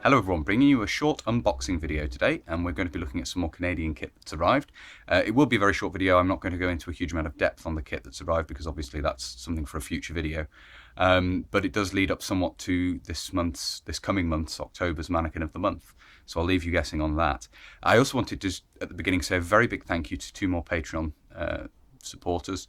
Hello everyone, bringing you a short unboxing video today, and we're going to be looking at some more Canadian kit that's arrived. It will be a very short video. I'm not going to go into a huge amount of depth on the kit that's arrived because obviously that's something for a future video. But it does lead up somewhat to this coming month's October's Mannequin of the Month. So I'll leave you guessing on that. I also wanted to just at the beginning say a very big thank you to two more Patreon supporters.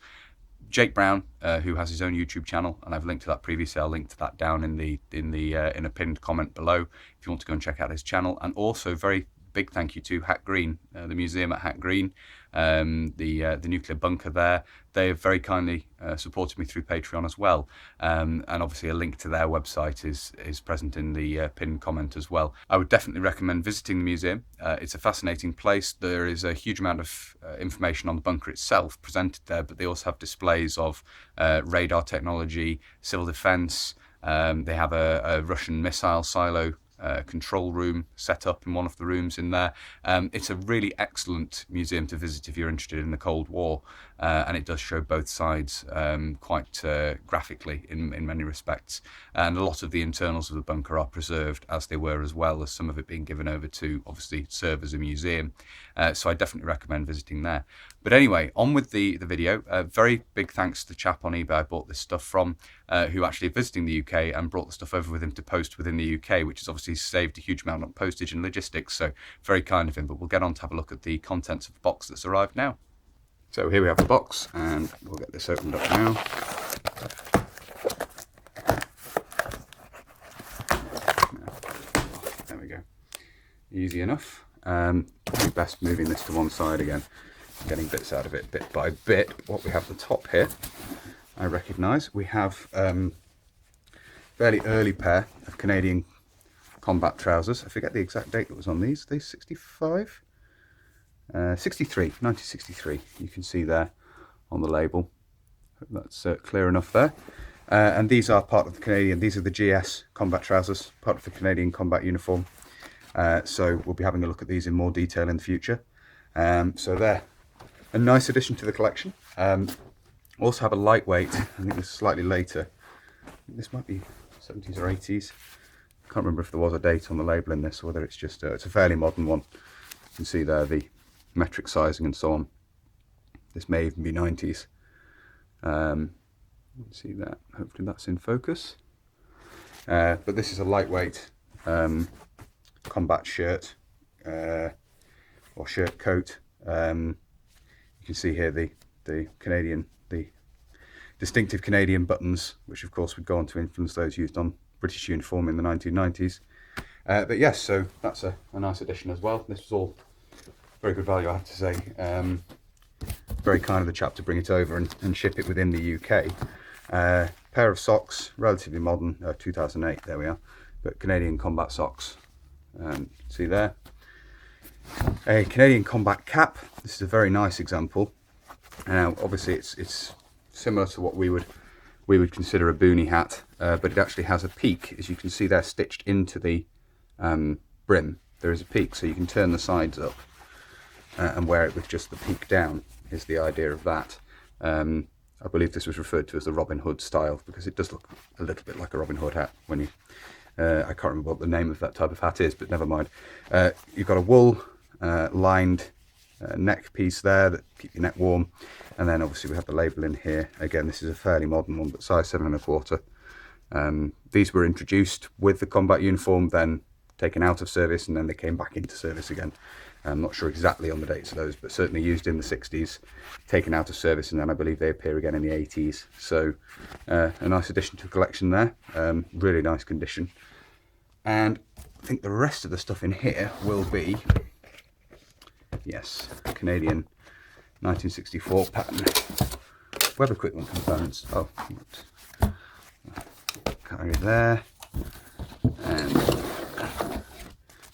Jake Brown, who has his own YouTube channel, and I've linked to that previously. I'll link to that down in a pinned comment below if you want to go and check out his channel. And also, very big thank you to Hat Green, the museum at Hat Green, the nuclear bunker there. They have very kindly supported me through Patreon as well, and obviously a link to their website is present in the pinned comment as well. I would definitely recommend visiting the museum. It's a fascinating place. There is a huge amount of information on the bunker itself presented there, but they also have displays of radar technology, civil defence. They have a Russian missile silo control room set up in one of the rooms in there. It's a really excellent museum to visit if you're interested in the Cold War, and it does show both sides quite graphically in many respects, and a lot of the internals of the bunker are preserved as they were, as well as some of it being given over to obviously serve as a museum. So I definitely recommend visiting there. But anyway, on with the video. Very big thanks to the chap on eBay I bought this stuff from, who actually visiting the UK and brought the stuff over with him to post within the UK, which has obviously saved a huge amount on postage and logistics, so very kind of him. But we'll get on to have a look at the contents of the box that's arrived now. So here we have the box, and we'll get this opened up now. There we go. Easy enough. Probably best moving this to one side again, getting bits out of it bit by bit. What we have at the top here, I recognise. We have fairly early pair of Canadian combat trousers. I forget the exact date that was on these. Are they 65? 1963. You can see there on the label. Hope that's clear enough there. And these are part of the Canadian. These are the GS combat trousers, part of the Canadian combat uniform. So we'll be having a look at these in more detail in the future. So they're a nice addition to the collection. Also have a lightweight. I think this is slightly later. This might be 70s or 80s. Can't remember if there was a date on the label in this, or whether it's just it's a fairly modern one. You can see there the metric sizing and so on. This may even be 90s. See that? Hopefully that's in focus. But this is a lightweight combat shirt or shirt coat. You can see here the distinctive Canadian buttons, which of course would go on to influence those used on British uniform in the 1990s. But yes, so that's a nice addition as well. This was all very good value, I have to say. Very kind of the chap to bring it over and ship it within the UK. Pair of socks, relatively modern, 2008, there we are, but Canadian combat socks. See there. A Canadian combat cap. This is a very nice example. Now, obviously, it's similar to what we would consider a boonie hat, but it actually has a peak, as you can see there, stitched into the brim. There is a peak, so you can turn the sides up and wear it with just the peak down. Is the idea of that. I believe this was referred to as the Robin Hood style, because it does look a little bit like a Robin Hood hat when you. I can't remember what the name of that type of hat is, but never mind. You've got a wool lined neck piece there that keep your neck warm, and then obviously we have the label in here. Again, this is a fairly modern one, but size 7 1/4. These were introduced with the combat uniform, then taken out of service, and then they came back into service again. I'm not sure exactly on the dates of those, but certainly used in the 60s, taken out of service, and then I believe they appear again in the 80s. So a nice addition to the collection there. Really nice condition. And I think the rest of the stuff in here will be, yes, Canadian 1964 pattern web equipment components. Oh, carry there. And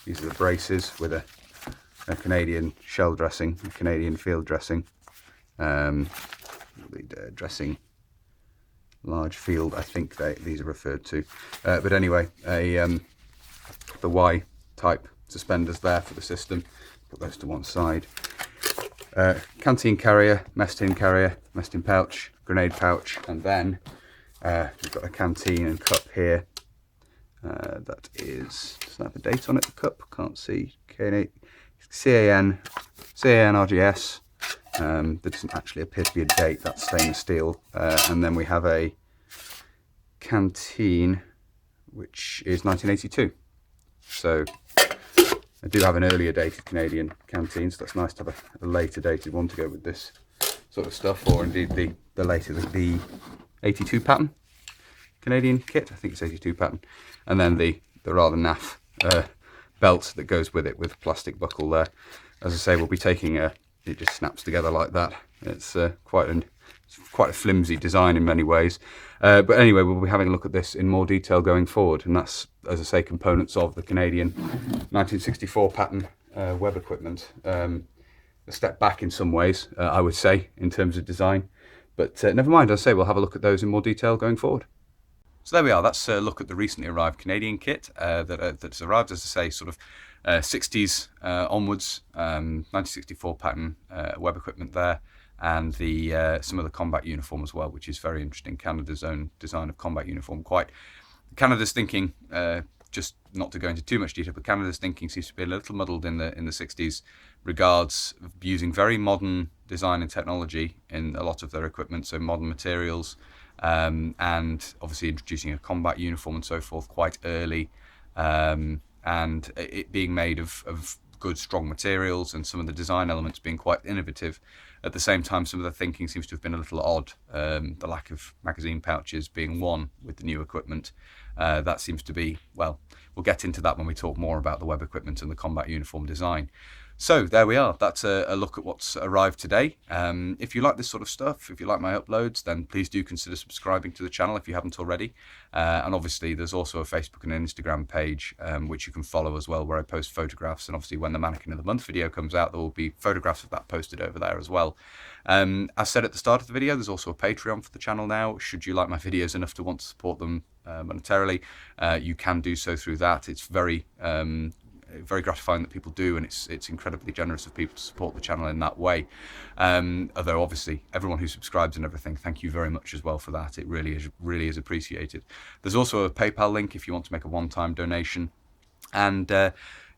these are the braces with a Canadian shell dressing, a Canadian field dressing, dressing large field, I think these are referred to. But anyway, the Y type suspenders there for the system. Put those to one side. Canteen carrier, mess tin pouch, grenade pouch, and then we've got a canteen and cup here. That is, doesn't have a date on it, the cup, can't see. CAN RGS. There doesn't actually appear to be a date, that's stainless steel. And then we have a canteen, which is 1982. So I do have an earlier dated Canadian canteen, so that's nice to have a later dated one to go with this sort of stuff, or indeed the later, the 82 pattern Canadian kit. I think it's 82 pattern. And then the rather naff belt that goes with it, with a plastic buckle there. As I say, we'll be taking it just snaps together like that. It's quite a flimsy design in many ways. But anyway, we'll be having a look at this in more detail going forward, and that's, as I say, components of the Canadian 1964 pattern web equipment. A step back in some ways, I would say, in terms of design. But never mind, as I say, we'll have a look at those in more detail going forward. So there we are, that's a look at the recently arrived Canadian kit that's arrived, as I say, sort of 60s onwards, 1964 pattern web equipment there, and some of the combat uniform as well, which is very interesting. Canada's own design of combat uniform. Canada's thinking, just not to go into too much detail, but Canada's thinking seems to be a little muddled in the 60s, regards using very modern design and technology in a lot of their equipment, so modern materials, and obviously introducing a combat uniform and so forth quite early, and it being made of good, strong materials, and some of the design elements being quite innovative. At the same time, some of the thinking seems to have been a little odd. The lack of magazine pouches being one with the new equipment. That seems to be, well, we'll get into that when we talk more about the web equipment and the combat uniform design. So there we are, that's a look at what's arrived today. If you like this sort of stuff, if you like my uploads, then please do consider subscribing to the channel if you haven't already. And obviously there's also a Facebook and an Instagram page which you can follow as well, where I post photographs, and obviously when the Mannequin of the Month video comes out, there will be photographs of that posted over there as well. As said at the start of the video, there's also a Patreon for the channel now. Should you like my videos enough to want to support them monetarily, you can do so through that. It's very gratifying that people do, and it's incredibly generous of people to support the channel in that way. Although obviously everyone who subscribes and everything, thank you very much as well for that. It really is appreciated. There's also a PayPal link if you want to make a one-time donation, and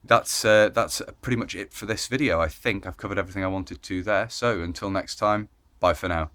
that's pretty much it for this video. I think I've covered everything I wanted to there. So until next time, bye for now.